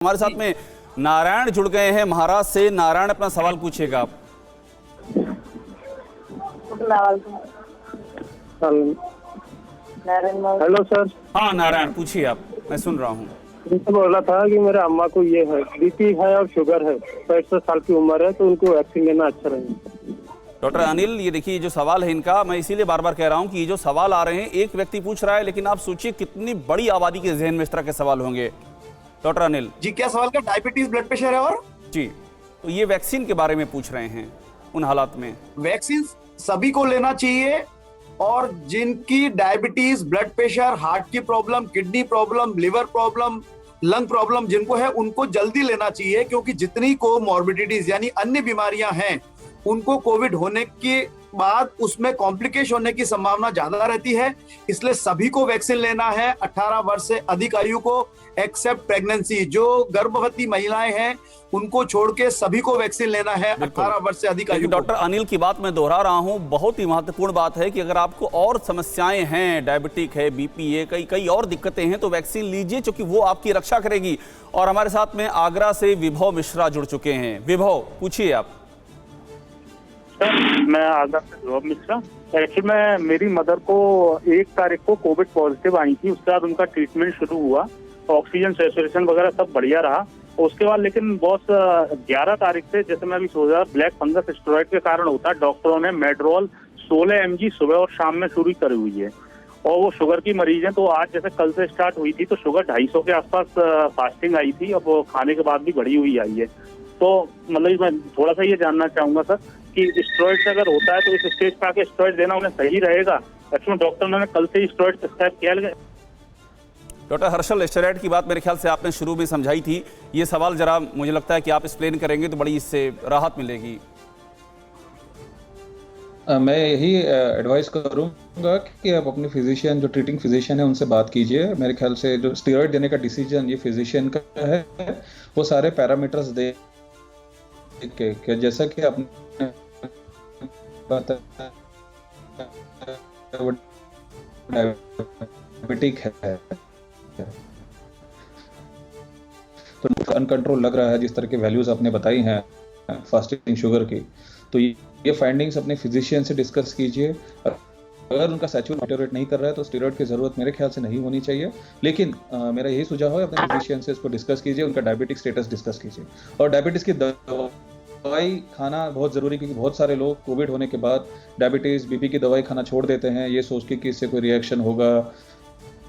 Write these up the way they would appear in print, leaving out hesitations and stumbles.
हमारे साथ में नारायण जुड़ गए हैं महाराष्ट्र से। नारायण, अपना सवाल पूछिएगा आप। Hello sir. हाँ नारायण, पूछिए आप, मैं सुन रहा हूँ। मुझे बोला था कि मेरे अम्मा को ये है, बीपी है और शुगर है, 65 साल की उम्र है, तो उनको वैक्सीन लेना अच्छा रहेगा। डॉक्टर अनिल, ये देखिए जो सवाल है इनका, मैं इसीलिए बार बार कह रहा हूँ कि ये जो सवाल आ रहे हैं एक व्यक्ति पूछ रहा है, लेकिन आप सोचिए कितनी बड़ी आबादी के जहन में इस तरह के सवाल होंगे। डॉक्टर अनिल जी, क्या सवाल का? डायबिटीज, ब्लड प्रेशर है और जी, तो ये वैक्सीन के बारे में पूछ रहे हैं। उन हालात में वैक्सीन सभी को लेना चाहिए, और जिनकी डायबिटीज, ब्लड प्रेशर, हार्ट की problem, kidney problem, liver problem, lung problem जिनको है उनको जल्दी लेना चाहिए, क्योंकि जितनी को मॉर्बिडिटीज यानी अन्य बीमारियां हैं उनको कोविड होने के बाद उसमें कॉम्प्लिकेशन होने की संभावना ज्यादा रहती है। इसलिए सभी को वैक्सीन लेना है, 18 वर्ष से अधिक आयु को, एक्सेप्ट प्रेगनेंसी। जो गर्भवती महिलाएं हैं उनको छोड़ के सभी को वैक्सीन लेना है 18 वर्ष से अधिक आयु। डॉक्टर अनिल की बात मैं दोहरा रहा हूं, बहुत ही महत्वपूर्ण बात है कि अगर आपको और समस्याएं हैं, डायबिटिक है, बीपी है, कई और दिक्कतें हैं, तो वैक्सीन लीजिए, क्योंकि वो आपकी रक्षा करेगी। और हमारे साथ में आगरा से विभव मिश्रा जुड़ चुके हैं। विभव, पूछिए आप। सर, मैं आगरा से विभव मिश्रा। एक्चुअली मैं, मेरी मदर को 1 तारीख को कोविड पॉजिटिव आई थी, उसके बाद उनका ट्रीटमेंट शुरू हुआ, ऑक्सीजन सैचुरेशन वगैरह सब बढ़िया रहा। उसके बाद लेकिन बॉस 11 तारीख से, जैसे मैं अभी सोच रहा, ब्लैक फंगस स्टेरॉइड के कारण होता है, डॉक्टरों ने मेड्रोल 16 mg सुबह और शाम में शुरू करी हुई है, और वो शुगर की मरीज है। तो आज जैसे कल से स्टार्ट हुई थी तो शुगर 250 के आसपास फास्टिंग आई थी, अब वो खाने के बाद भी बढ़ी हुई आई है। तो मतलब मैं थोड़ा सा ये जानना चाहूंगा सर कि स्टेरॉइड अगर होता है तो इस स्टेज पे आके स्टेरॉइड देना उन्हें सही रहेगा? एक्चुअली डॉक्टर ने कल से ही स्टेरॉइड प्रिस्क्राइब किया है। डॉक्टर हर्षल, स्टेरॉइड की बात मेरे ख्याल से आपने शुरू में समझाई थी, ये सवाल जरा मुझे लगता है कि आप एक्सप्लेन करेंगे तो बड़ी इससे राहत मिलेगी। मैं यही एडवाइस करूंगा कि आप अपने फिजिशियन, जो ट्रीटिंग फिजिशियन है, उनसे बात कीजिए। मेरे ख्याल से जो स्टेरॉइड देने का डिसीजन ये फिजिशियन का है, वो सारे पैरामीटर्स दे के, जैसा कि आपने बताया डायबिटिक है तो अनकंट्रोल लग रहा है, जिस तरह की वैल्यूज आपने बताई हैं फास्टिंग शुगर की, तो ये फाइंडिंग्स अपने फिजिशियन से डिस्कस कीजिए। अगर उनका सैचुरेशन डिटेरियोरेट नहीं कर रहा है तो स्टेरॉइड की जरूरत मेरे ख्याल से नहीं होनी चाहिए। लेकिन मेरा यही सुझाव है, अपने फिजिशियन से इसको डिस्कस कीजिए, उनका डायबिटिक स्टेटस डिस्कस कीजिए। और डायबिटीज की दवाई खाना बहुत जरूरी, क्योंकि बहुत सारे लोग कोविड होने के बाद डायबिटीज, बीपी की दवाई खाना छोड़ देते हैं, ये सोच के कि इससे कोई रिएक्शन होगा,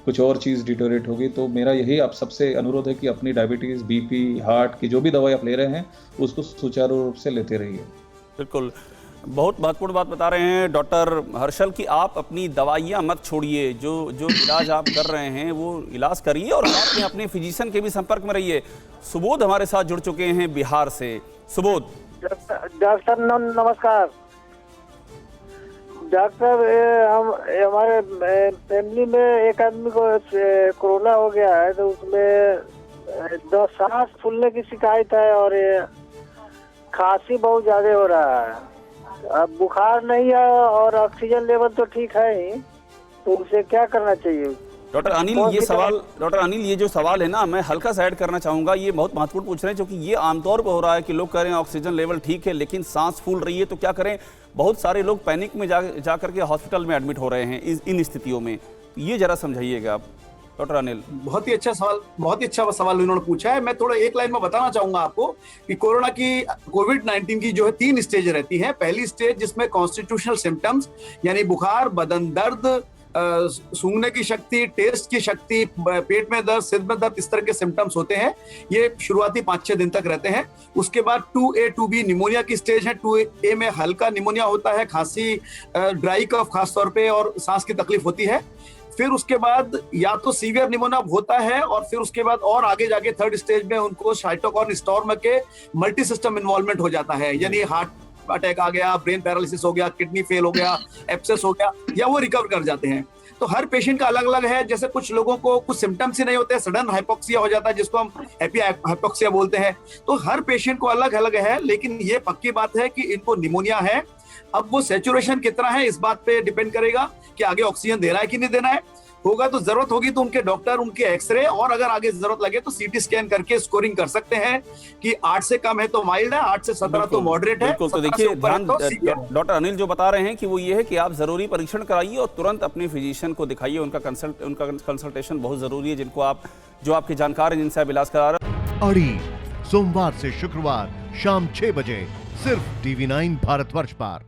कुछ और चीज़ डिटोरेट होगी। तो मेरा यही आप सबसे अनुरोध है कि अपनी डायबिटीज़, बीपी, हार्ट की जो भी दवाई आप ले रहे हैं उसको सुचारू रूप से लेते रहिए। बिल्कुल, बहुत महत्वपूर्ण बात बता रहे हैं डॉक्टर हर्षल कि आप अपनी दवाइयाँ मत छोड़िए, जो इलाज आप कर रहे हैं वो इलाज करिए, और साथ में अपने फिजिशियन के भी संपर्क में रहिए। सुबोध हमारे साथ जुड़ चुके हैं बिहार से। सुबोध। डॉक्टर नमस्कार। डॉक्टर, हमारे फैमिली में एक आदमी को कोरोना हो गया है, तो उसमें सांस फूलने की शिकायत है और खांसी बहुत ज्यादा हो रहा है। अब बुखार नहीं है और ऑक्सीजन लेवल तो ठीक है ही, तो उसे क्या करना चाहिए? डॉक्टर अनिल, ये जो सवाल है ना, मैं हल्का सा ऐड करना चाहूँगा, ये बहुत महत्वपूर्ण पूछ रहे हैं, क्योंकि ये आमतौर पर हो रहा है कि लोग कह रहे हैं ऑक्सीजन लेवल ठीक है लेकिन सांस फूल रही है, तो क्या करें? बहुत सारे लोग पैनिक में जा करके हॉस्पिटल में एडमिट हो रहे हैं इन स्थितियों में। ये जरा समझाइएगा आप डॉक्टर अनिल। बहुत ही अच्छा सवाल उन्होंने पूछा है। मैं थोड़ा एक लाइन में बताना चाहूंगा आपको कि कोविड-19 की जो है 3 स्टेज रहती है। पहली स्टेज जिसमें कॉन्स्टिट्यूशनल सिम्टम्स यानी बुखार, बदन दर्द, सूंघने की शक्ति, टेस्ट की शक्ति, पेट में दर्द, सिर में दर्द, इस तरह के सिम्टम्स होते हैं। ये शुरुआती 5-6 दिन तक रहते हैं। उसके बाद 2A 2B निमोनिया की स्टेज है। 2A में हल्का निमोनिया होता है, खांसी, ड्राई कफ खासतौर पे, और सांस की तकलीफ होती है। फिर उसके बाद या तो सीवियर निमोनिया होता है, और फिर उसके बाद और आगे जाके 3rd स्टेज में उनको साइटोकाइन स्टॉर्म के मल्टी सिस्टम इन्वॉल्वमेंट हो जाता है, यानी हार्ट अटैक आ गया, ब्रेन पैरालिसिस हो गया, किडनी फेल हो गया, एब्सेस हो गया, या वो रिकवर कर जाते हैं। तो हर पेशेंट का अलग अलग है। जैसे कुछ लोगों को कुछ सिम्टम्स ही नहीं होते, सडन हाइपोक्सिया हो जाता है जिसको हम हैप्पी हाइपोक्सिया बोलते हैं। तो हर पेशेंट को अलग अलग है, लेकिन ये पक्की बात है कि इनको निमोनिया है। अब वो सैचुरेशन कितना है इस बात पे डिपेंड करेगा कि आगे ऑक्सीजन देना है कि नहीं देना है। होगा तो जरूरत होगी तो उनके डॉक्टर उनके एक्सरे और अगर आगे जरूरत लगे तो सीटी स्कैन करके स्कोरिंग कर सकते हैं कि 8 से कम है तो माइल्ड है, 8 से 17 तो मॉडरेट है। बिल्कुल। तो 17 से देखिए ऊपर है ध्यान तो सीवियर है। डॉक्टर अनिल जो बता रहे हैं कि वो ये है कि आप जरूरी परीक्षण कराइए और तुरंत अपने फिजिशियन को दिखाइए, उनका कंसल्टेशन बहुत जरूरी है, जिनको आप जो आपके जानकार हैं जिनसे आप इलाज करा रहे हैं। अड़ी सोमवार से शुक्रवार शाम 6 बजे सिर्फ TV9 भारतवर्ष पर।